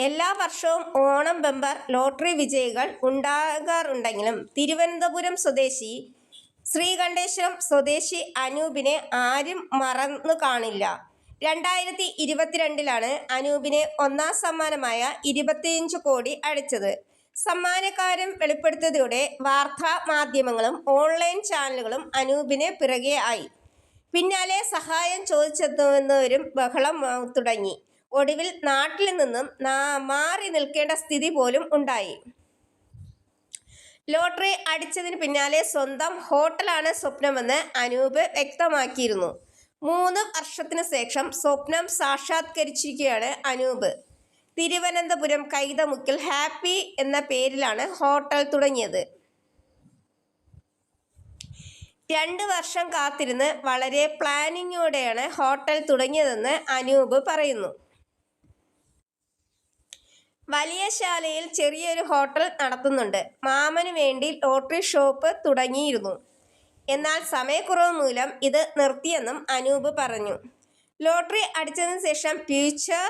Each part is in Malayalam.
എല്ലാ വർഷവും ഓണം ബമ്പർ ലോട്ടറി വിജയികൾ ഉണ്ടാകാറുണ്ടെങ്കിലും തിരുവനന്തപുരം സ്വദേശി ശ്രീകണ്ഠേശ്വരം സ്വദേശി അനൂപിനെ ആരും മറന്നു കാണില്ല. 2022 അനൂപിന് ഒന്നാം സമ്മാനമായ 25 കോടി അടിച്ചത്. സമ്മാനക്കാരൻ വെളിപ്പെടുത്തിയതോടെ വാർത്താ മാധ്യമങ്ങളും ഓൺലൈൻ ചാനലുകളും അനൂപിന് പിറകെ ആയി. പിന്നാലെ സഹായം ചോദിച്ചെത്തുന്നവരും ബഹളം തുടങ്ങി. ഒടുവിൽ നാട്ടിൽ നിന്നും മാറി നിൽക്കേണ്ട സ്ഥിതി പോലും ഉണ്ടായി. ലോട്ടറി അടിച്ചതിന് പിന്നാലെ സ്വന്തം ഹോട്ടലാണ് സ്വപ്നമെന്ന് അനൂപ് വ്യക്തമാക്കിയിരുന്നു. 3 വർഷത്തിനു ശേഷം സ്വപ്നം സാക്ഷാത്കരിച്ചിരിക്കുകയാണ് അനൂപ്. തിരുവനന്തപുരം കൈതമുക്കിൽ ഹാപ്പി എന്ന പേരിലാണ് ഹോട്ടൽ തുടങ്ങിയത്. 2 വർഷം കാത്തിരുന്ന് വളരെ പ്ലാനിങ്ങോടെയാണ് ഹോട്ടൽ തുടങ്ങിയതെന്ന് അനൂപ് പറയുന്നു. വലിയ ശാലയിൽ ചെറിയൊരു ഹോട്ടൽ നടത്തുന്നുണ്ട്. മാമനു വേണ്ടി ലോട്ടറി ഷോപ്പ് തുടങ്ങിയിരുന്നു. എന്നാൽ സമയക്കുറവ് മൂലം ഇത് നിർത്തിയെന്നും അനൂപ് പറഞ്ഞു. ലോട്ടറി അടിച്ചതിനു ശേഷം ഫ്യൂച്ചർ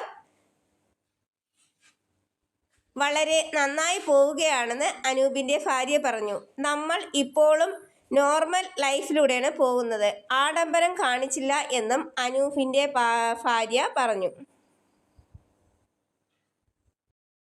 വളരെ നന്നായി പോവുകയാണെന്ന് അനൂപിന്റെ ഭാര്യ പറഞ്ഞു. നമ്മൾ ഇപ്പോഴും നോർമൽ ലൈഫിലൂടെയാണ് പോകുന്നത്. ആഡംബരം കാണിച്ചില്ല എന്നും അനൂപിന്റെ ഭാര്യ പറഞ്ഞു.